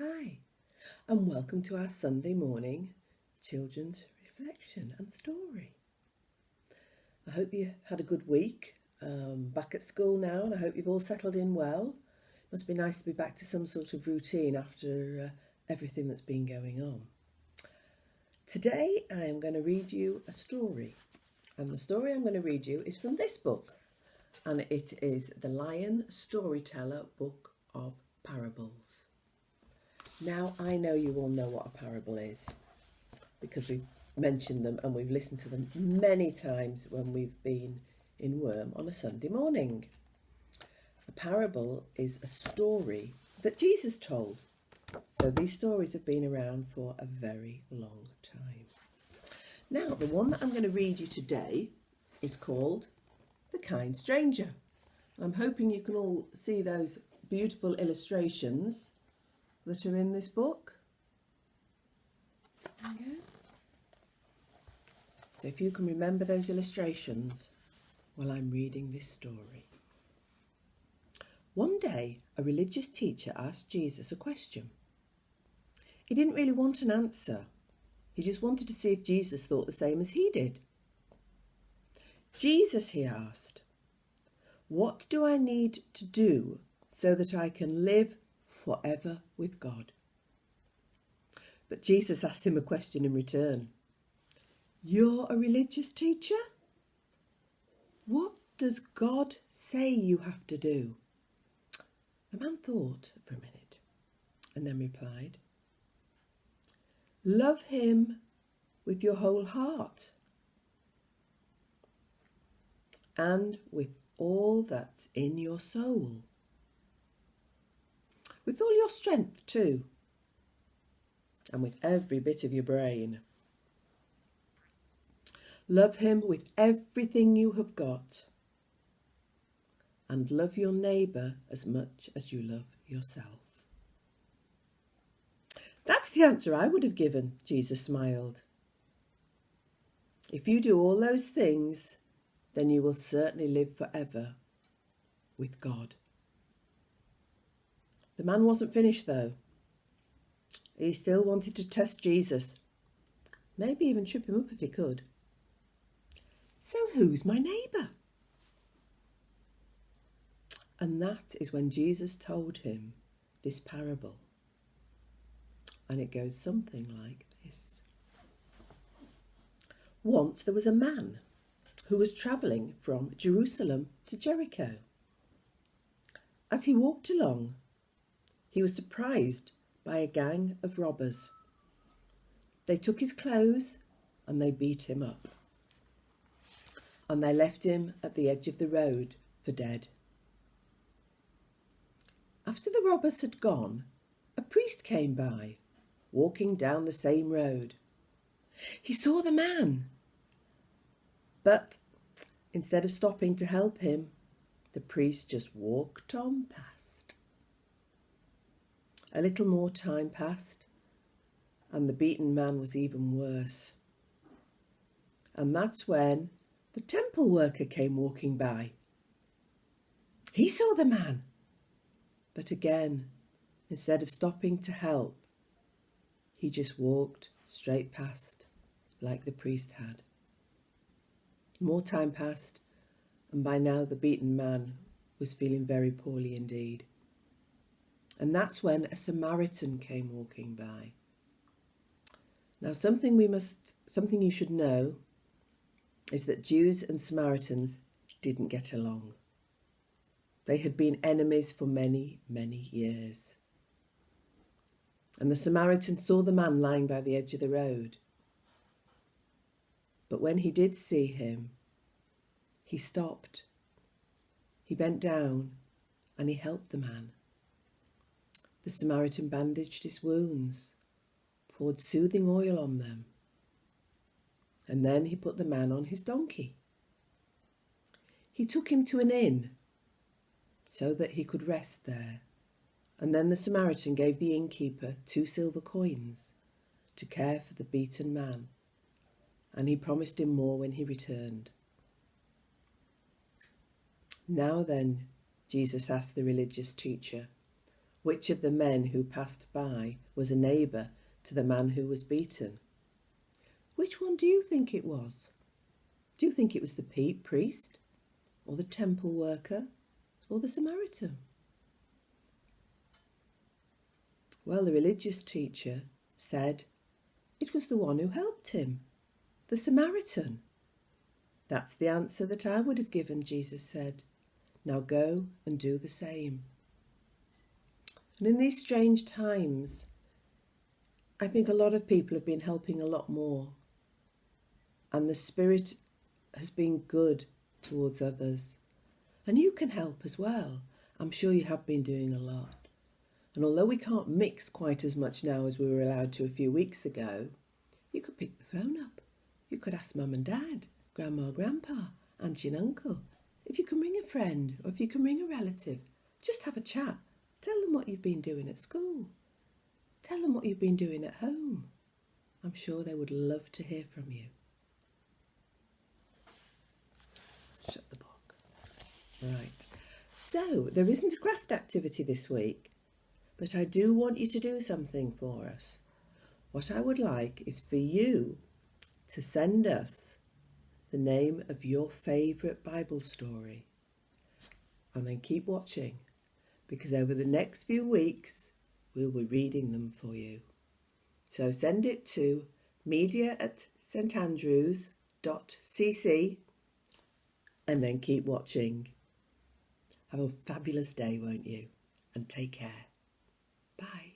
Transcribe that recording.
Hi, and welcome to our Sunday morning children's reflection and story. I hope you had a good week back at school now, and I hope you've all settled in well. It must be nice to be back to some sort of routine after everything that's been going on. Today I am going to read you a story, and the story I'm going to read you is from this book, and it is the Lion Storyteller Book of Parables. Now, I know you all know what a parable is because we've mentioned them and we've listened to them many times when we've been in Worm on a Sunday morning. A parable is a story that Jesus told. So these stories have been around for a very long time. Now, the one that I'm going to read you today is called The Kind Stranger. I'm hoping you can all see those beautiful illustrations that are in this book. Okay. So if you can remember those illustrations while I'm reading this story. One day, a religious teacher asked Jesus a question. He didn't really want an answer. He just wanted to see if Jesus thought the same as he did. Jesus, he asked, what do I need to do so that I can live forever with God? But Jesus asked him a question in return. You're a religious teacher? What does God say you have to do? The man thought for a minute and then replied, love him with your whole heart and with all that's in your soul. With all your strength too, and with every bit of your brain. Love him with everything you have got, and love your neighbour as much as you love yourself. That's the answer I would have given, Jesus smiled. If you do all those things, then you will certainly live forever with God. The man wasn't finished though. He still wanted to test Jesus. Maybe even trip him up if he could. So who's my neighbour? And that is when Jesus told him this parable. And it goes something like this. Once there was a man who was travelling from Jerusalem to Jericho. As he walked along, he was surprised by a gang of robbers. They took his clothes and they beat him up. And they left him at the edge of the road for dead. After the robbers had gone, a priest came by, walking down the same road. He saw the man, but instead of stopping to help him, the priest just walked on past. A little more time passed, and the beaten man was even worse. And that's when the temple worker came walking by. He saw the man, but again, instead of stopping to help, he just walked straight past, like the priest had. More time passed, and by now the beaten man was feeling very poorly indeed. And that's when a Samaritan came walking by. Now something you should know is that Jews and Samaritans didn't get along. They had been enemies for many, many years. And the Samaritan saw the man lying by the edge of the road. But when he did see him, he stopped. He bent down and he helped the man. The Samaritan bandaged his wounds, poured soothing oil on them, and then he put the man on his donkey. He took him to an inn so that he could rest there, and then the Samaritan gave the innkeeper 2 silver coins to care for the beaten man, and he promised him more when he returned. Now then, Jesus asked the religious teacher, Which of the men who passed by was a neighbour to the man who was beaten? Which one do you think it was? Do you think it was the priest, or the temple worker, or the Samaritan? Well, the religious teacher said it was the one who helped him, the Samaritan. That's the answer that I would have given, Jesus said. Now go and do the same. And in these strange times, I think a lot of people have been helping a lot more. And the Spirit has been good towards others. And you can help as well. I'm sure you have been doing a lot. And although we can't mix quite as much now as we were allowed to a few weeks ago, you could pick the phone up. You could ask Mum and Dad, Grandma, Grandpa, Auntie and Uncle, if you can ring a friend or if you can ring a relative. Just have a chat. Tell them what you've been doing at school. Tell them what you've been doing at home. I'm sure they would love to hear from you. Shut the book. Right. So, there isn't a craft activity this week, but I do want you to do something for us. What I would like is for you to send us the name of your favourite Bible story. And then keep watching, because over the next few weeks, we'll be reading them for you. So send it to media@standrews.cc and then keep watching. Have a fabulous day, won't you? And take care. Bye.